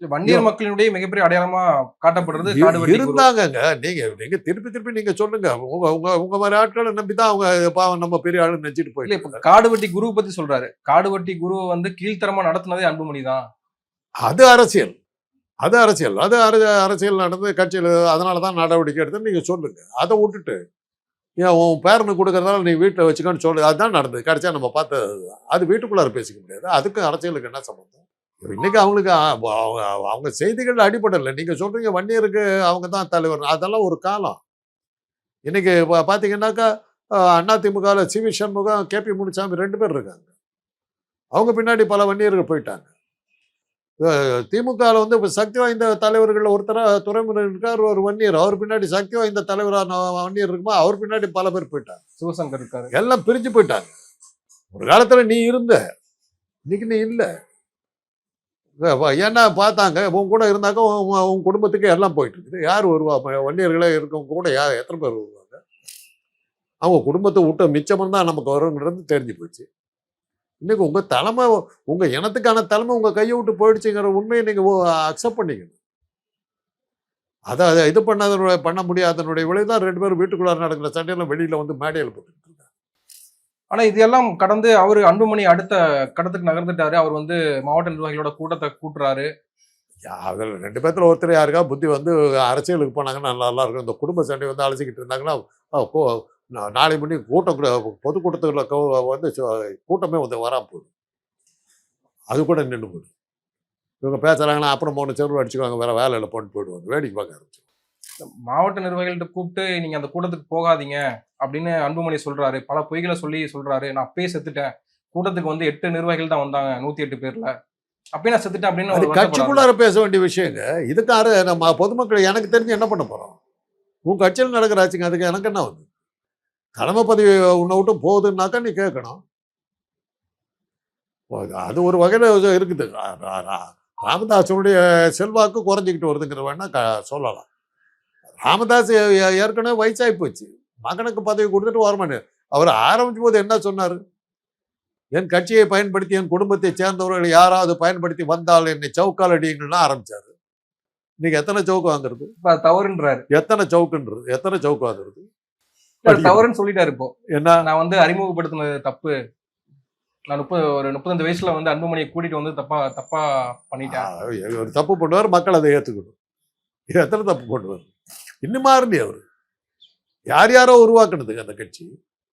வன்னியர் மக்களினுடைய மிகப்பெரிய அடையாளமா காட்டப்படுறது காடுவெட்டி குரு. இருந்தாங்கங்க. நீங்க நீங்க திருப்பி திருப்பி நீங்க சொல்லுங்க. உங்க உங்க உங்க மாதிரி ஆட்களை நம்பிதான் அவங்க பாவம் நம்ம பெரிய ஆளுன்னு நினைச்சிட்டு இல்ல இப்ப போயிட்டு காடுவெட்டி குரு பத்தி சொல்றாரு. காடுவெட்டி குருவை வந்து கீழ்த்தரமா நடத்துனதே அன்புமணி தான். அது அரசியல். அது அரசியல். அது அரசியல் நடந்து கட்சியில் அதனால தான் நடவடிக்கை எடுத்து நீங்க சொல்லுங்க. அதை விட்டுட்டு ஏன் உன் பேரனுக்கு கொடுக்கறதால நீ வீட்டில் வச்சுக்கன்னு சொல்லு. அதுதான் நடந்தது. கடைசியா நம்ம பார்த்தது. அது வீட்டுக்குள்ளார பேசிக்க முடியாது. அதுக்கு அரசியலுக்கு என்ன சம்பந்தம்? இன்னைக்கு அவங்களுக்கு அவங்க அவங்க செய்திகள் அடிப்படையில் நீங்க சொல்றீங்க வன்னியருக்கு அவங்க தான் தலைவர். அதெல்லாம் ஒரு காலம். இன்னைக்கு பார்த்தீங்கன்னாக்கா அதிமுகவில் சி.வி. சண்முகம், கே.பி. முனுசாமி 2 பேர் இருக்காங்க. அவங்க பின்னாடி பல வன்னியர்கள் போயிட்டாங்க. திமுகவில் வந்து இப்போ சக்தி வாய்ந்த தலைவர்கள் ஒருத்தராக துரைமுருகன் இருக்கார், ஒரு வன்னியர். அவர் பின்னாடி சக்தி வாய்ந்த தலைவரான வன்னியர் இருக்குமா, அவர் பின்னாடி பல பேர் போயிட்டாங்க. சிவசங்கர் இருக்காரு. எல்லாம் பிரிஞ்சு போயிட்டாங்க. ஒரு காலத்தில் நீ இருந்த, இன்னைக்கு நீ இல்லை. ஏன்னா பார்த்தாங்க உன் கூட இருந்தாக்க உன் குடும்பத்துக்கு எல்லாம் போயிட்டு இருக்குது. யார் வருவா? வன்னியர்களே இருக்கவங்க கூட எத்தனை பேர் வருவாங்க? அவங்க குடும்பத்தை விட்ட மிச்சம் தான் நமக்கு வருங்கிறது தெரிஞ்சு போச்சு. இன்னைக்கு உங்க தலைமை, உங்க இனத்துக்கான தலைமை உங்க கையை விட்டு போயிடுச்சுங்கிற உண்மையை நீங்க அக்செப்ட் பண்ணிக்கணும். அதை இது பண்ண முடியாதனுடைய விளைவுதான் 2 பேரும் வீட்டுக்குள்ளார நடக்கிற சண்டையில வெளியில வந்து மேடையில் போட்டுட்டு இருக்காங்க. ஆனா இதெல்லாம் கடந்து அவரு அன்புமணி அடுத்த கடத்துக்கு நகர்ந்துட்டாரு. அவர் வந்து மாவட்ட நிர்வாகிகளோட கூட்டத்தை கூட்டுறாரு. அதில் 2 பேர்த்துல ஒருத்தர் யாருக்கா புத்தி வந்து அரசியலுக்கு போனாங்கன்னா நல்லா இருக்கும். இந்த குடும்ப சண்டை வந்து அழைச்சிக்கிட்டு இருந்தாங்கன்னா நாளை மணி கூட்டம் பொதுக்கூட்டத்துக்குள்ள வந்து கூட்டமே வந்து வராமல் போகுது. அது கூட நின்று போகுது. இவங்க பேசுறாங்கன்னா அப்புறம் 3 செருவு அடிச்சுக்குவாங்க, வேற வேலை இல்லை போட்டு போயிடுவாங்க. வேடிக்கை பார்க்க ஆரம்பிச்சு. மாவட்ட நிர்வாகிகள்கிட்ட கூப்பிட்டு நீங்க அந்த கூட்டத்துக்கு போகாதீங்க அப்படின்னு அன்புமணி சொல்றாரு. பல பொய்களை சொல்லி சொல்றாரு. நான் அப்பயே செத்துட்டேன். கூட்டத்துக்கு வந்து 8 நிர்வாகிகள் தான் வந்தாங்க 108 பேர்ல. அப்பயே நான் செத்துட்டேன் அப்படின்னு அது கட்சிக்குள்ளார பேச வேண்டிய விஷயங்க. இதுக்காரு நம்ம பொதுமக்கள் எனக்கு தெரிஞ்சு என்ன பண்ண போறோம்? உன் கட்சியில் நடக்கிற ஆச்சுங்க, அதுக்கு எனக்கு என்ன வந்து தலைமை பதவி உன்னை விட்டு போகுதுன்னாக்கா நீ கேட்கணும். அது ஒரு வகையில் இருக்குது. ராமதாசனுடைய செல்வாக்கு குறைஞ்சிக்கிட்டு வருதுங்கிற வேணா சொல்லலாம். ராமதாஸ் ஏற்கனவே வயசாகி போச்சு. மகனுக்கு பதவி கொடுத்துட்டு வரமாட்டேன். அவர் ஆரம்பிக்கும் போது என்ன சொன்னார்? என் கட்சியை பயன்படுத்தி என் குடும்பத்தை சேர்ந்தவர்கள் யாராவது பயன்படுத்தி வந்தால் என்னை சவுக்கால் அடிங்கன்னு ஆரம்பிச்சாரு. இன்னைக்கு எத்தனை சவுக்கு வாங்குறது? தவறுன்றாரு. எத்தனை சவுக்கு வாங்குறது? தவறுன்னு சொல்லிட்டாரு. இப்போ என்ன, நான் வந்து அறிமுகப்படுத்தினது தப்பு. நான் ஒரு 35 வயசுல வந்து அன்புமணியை கூட்டிட்டு வந்து தப்பா பண்ணிட்டேன். ஒரு தப்பு பண்ணுவார், மக்கள் அதை ஏற்றுக்கணும். எத்தனை தப்பு பண்ணுவார்? இன்னுமா இருந்து அவர் யார் யாரோ உருவாக்குனதுங்க அந்த கட்சி.